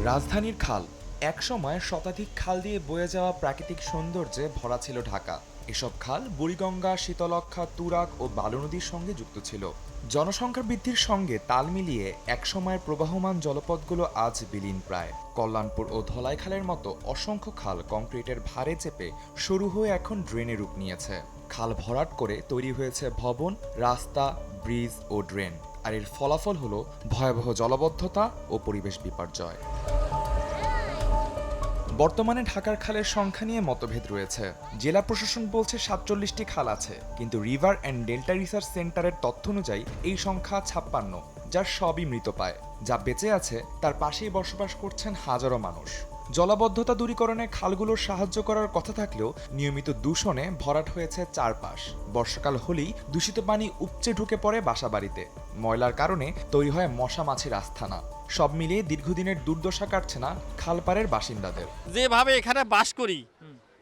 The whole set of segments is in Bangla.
রাজধানীর খাল একসময় শতাধিক খাল দিয়ে বয়ে যাওয়া প্রাকৃতিক সৌন্দর্যে ভরা ছিল ঢাকা। এসব খাল বুড়িগঙ্গা, শীতলক্ষ্যা, তুরাগ ও বালু নদীর সঙ্গে যুক্ত ছিল। জনসংখ্যা বৃদ্ধির সঙ্গে তাল মিলিয়ে একসময়ের প্রবাহমান জলপথগুলো আজ বিলীন প্রায়। কল্যাণপুর ও ধলাই খালের মতো অসংখ্য খাল কংক্রিটের ভারে চেপে সরু হয়ে এখন ড্রেনে রূপ নিয়েছে। খাল ভরাট করে তৈরি হয়েছে ভবন, রাস্তা, ব্রিজ ও ড্রেন। আর এর ফলাফল হলো ভয়াবহ জলাবদ্ধতা ও পরিবেশ বিপর্যয়। বর্তমানে ঢাকার খালের সংখ্যা নিয়ে মতভেদ রয়েছে। জেলা প্রশাসন বলছে ৪৭টি খাল আছে, কিন্তু রিভার অ্যান্ড ডেল্টা রিসার্চ সেন্টারের তথ্য অনুযায়ী এই সংখ্যা ৫৬, যার সবই মৃতপ্রায়। যা বেঁচে আছে তার পাশেই বসবাস করছেন হাজারো মানুষ। জলাবদ্ধতা দূরীকরণে খালগুলোর সাহায্য করার কথা থাকলেও নিয়মিত দূষণে ভরাট হয়েছে চারপাশ। বর্ষাকাল হলেই দূষিত পানি উপচে ঢুকে পড়ে বাসাবাড়িতে। ময়লার কারণে তৈরি হয় মশা মাছির আস্তানা। সব মিলিয়ে দীর্ঘদিনের দুর্দশা কাটছে না খালপাড়ের বাসিন্দাদের। যেভাবে এখানে বাস করি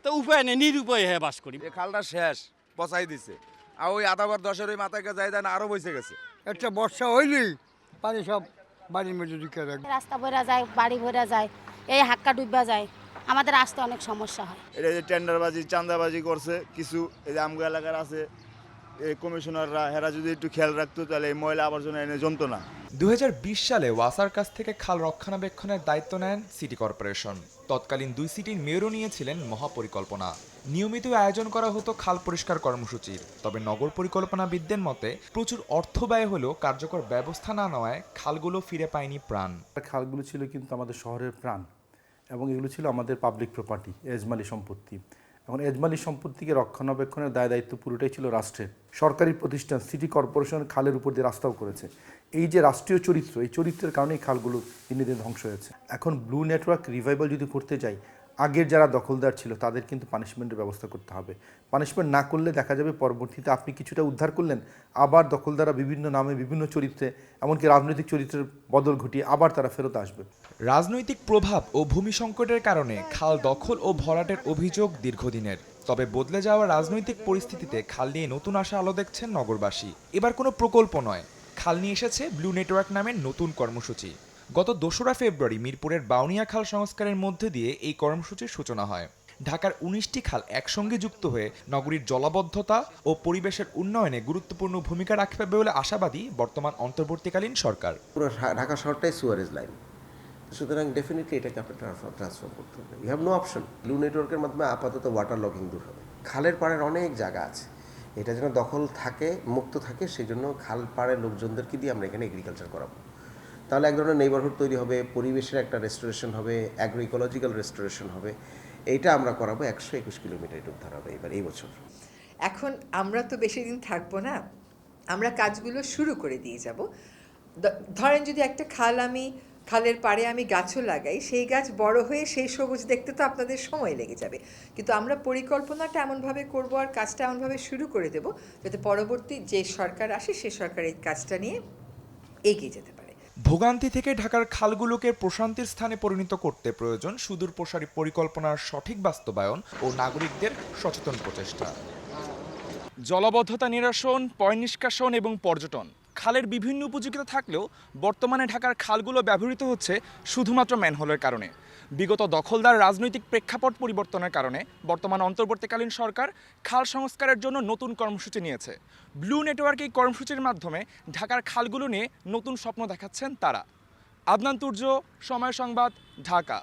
তো উপায় নেই, নিরুপায় হয়ে বাস করি। এই খালটা শেষ পচাই দিছে, আর ওই আদাবার দশের ওই মাথায় যায় দেন আরো বসে গেছে। একটা বর্ষা হইলেই পানি সব বাড়ির মধ্যে ঢুকে যায়। রাস্তা ভরা যায়, বাড়ি ভরা যায়, এই হাক্কা ডুববা যায়, আমাদের আসতে অনেক সমস্যা হয়। এটা যে টেন্ডারবাজি, চাঁদাবাজি করছে কিছু, এই যে আমগো এলাকার আছে এই কমিশনাররা, হেরা যদি একটু খেয়াল রাখতো তাহলে এই ময়লা আবর্জনা এনে জমতো না। ২০২০ সালে ওয়াসার কাছ থেকে খাল রক্ষণাবেক্ষণের দায়িত্ব নেন সিটি কর্পোরেশন। তৎকালীন দুই সিটির মেয়রও নিয়েছিলেন মহাপরিকল্পনা। নিয়মিত আয়োজন করা হতো খাল পরিষ্কার কর্মসূচির। তবে নগর পরিকল্পনাবিদদের মতে প্রচুর অর্থ ব্যয় হলেও কার্যকর ব্যবস্থা না নেওয়ায় খালগুলো ফিরে পায়নি প্রাণ। খালগুলো ছিল কিন্তু আমাদের শহরের প্রাণ, এবং এগুলো ছিল আমাদের পাবলিক প্রপার্টি, এজমালি সম্পত্তি। এখন এজমালি সম্পত্তিকে রক্ষণাবেক্ষণের দায়িত্ব পুরোটাই ছিল রাষ্ট্রের। সরকারি প্রতিষ্ঠান সিটি কর্পোরেশন খালের উপর দিয়ে রাস্তাও করেছে। এই যে রাষ্ট্রীয় চরিত্র, এই চরিত্রের কারণেই খালগুলো দিনে দিনে ধ্বংস হয়েছে। এখন ব্লু নেটওয়ার্ক রিভাইভাল যদি করতে যাই, আগের যারা দখলদার ছিল তাদের কিন্তু পানিশমেন্টের ব্যবস্থা করতে হবে। পানিশমেন্ট না করলে দেখা যাবে পরবর্তীতে আপনি কিছুটা উদ্ধার করলেন, আবার দখলদাররা বিভিন্ন নামে বিভিন্ন চরিত্রে, এমনকি রাজনৈতিক চরিত্রের বদল ঘটিয়ে আবার তারা ফেরত আসবে। রাজনৈতিক প্রভাব ও ভূমি সংকটের কারণে খাল দখল ও ভরাটের অভিযোগ দীর্ঘদিনের। তবে বদলে যাওয়া রাজনৈতিক পরিস্থিতিতে খাল নিয়ে নতুন আশা আলো দেখছেন নগরবাসী। এবার কোনো প্রকল্প নয়, খাল নিয়ে এসেছে ব্লু নেটওয়ার্ক নামের নতুন কর্মসূচি। গত ২রা ফেব্রুয়ারি মিরপুরের বাউনিয়া খাল সংস্কারের মধ্যে দিয়ে এই কর্মসূচির সূচনা হয়। ঢাকার ১৯টি খাল একসঙ্গে যুক্ত হয়ে নগরীর জলাবদ্ধতা ও পরিবেশের উন্নয়নে গুরুত্বপূর্ণ ভূমিকা রাখবে বলে আশাবাদী বর্তমান অন্তর্বর্তীকালীন সরকার। পুরো ঢাকা শহরটাই সুয়ারেজ লাইন, সুতরাং ডেফিনেটলি এটাকে আপনার ট্রান্সফার করতে হবে। You have no option. Blue নেটওয়ার্কের মাধ্যমে আপাতত ওয়াটার লগিং দূর হবে। খালের পাড়ের অনেক জায়গা আছে, এটা যেন দখল থাকে, মুক্ত থাকে, সেই জন্য খাল পাড়ের লোকজনদেরকে দিয়ে আমরা এখানে এগ্রিকালচার করাবো। তাহলে এক ধরনের নেইবারহুড তৈরি হবে, পরিবেশের একটা রেস্টোরেশন হবে, অ্যাগ্রো ইকোলজিক্যাল রেস্টোরেশন হবে। এইটা আমরা করাবো। ১২১ কিলোমিটার এটা উদ্ধার হবে এবার এই বছর। এখন আমরা তো বেশি দিন থাকবো না, আমরা কাজগুলো শুরু করে দিয়ে যাব। ধরেন যদি একটা খালের পাড়ে আমি গাছও লাগাই, সেই গাছ বড় হয়ে সেই সবুজ দেখতে তো আপনাদের সময় লেগে যাবে, কিন্তু আমরা পরিকল্পনাটা এমনভাবে করব আর কাজটা এমনভাবে শুরু করে দেব যাতে পরবর্তী যে সরকার আসে সে সরকার এই কাজটা নিয়ে এগিয়ে যেতে পারে। ভোগান্তি থেকে ঢাকার খালগুলোকে প্রশান্তির স্থানে পরিণত করতে প্রয়োজন সুদূর প্রসারী পরিকল্পনার সঠিক বাস্তবায়ন ও নাগরিকদের সচেতন প্রচেষ্টা। জলাবদ্ধতা নিরসন, পয় নিষ্কাশন এবং পর্যটন, খালের বিভিন্ন উপযোগিতা থাকলেও বর্তমানে ঢাকার খালগুলো ব্যবহৃত হচ্ছে শুধুমাত্র ম্যানহোলের কারণে। বিগত দখলদার রাজনৈতিক প্রেক্ষাপট পরিবর্তনের কারণে বর্তমান অন্তর্বর্তীকালীন সরকার খাল সংস্কারের জন্য নতুন কর্মসূচি নিয়েছে। ব্লু নেটওয়ার্ক এই কর্মসূচির মাধ্যমে ঢাকার খালগুলো নিয়ে নতুন স্বপ্ন দেখাচ্ছেন তারা। আদনান তুর্য, সময় সংবাদ, ঢাকা।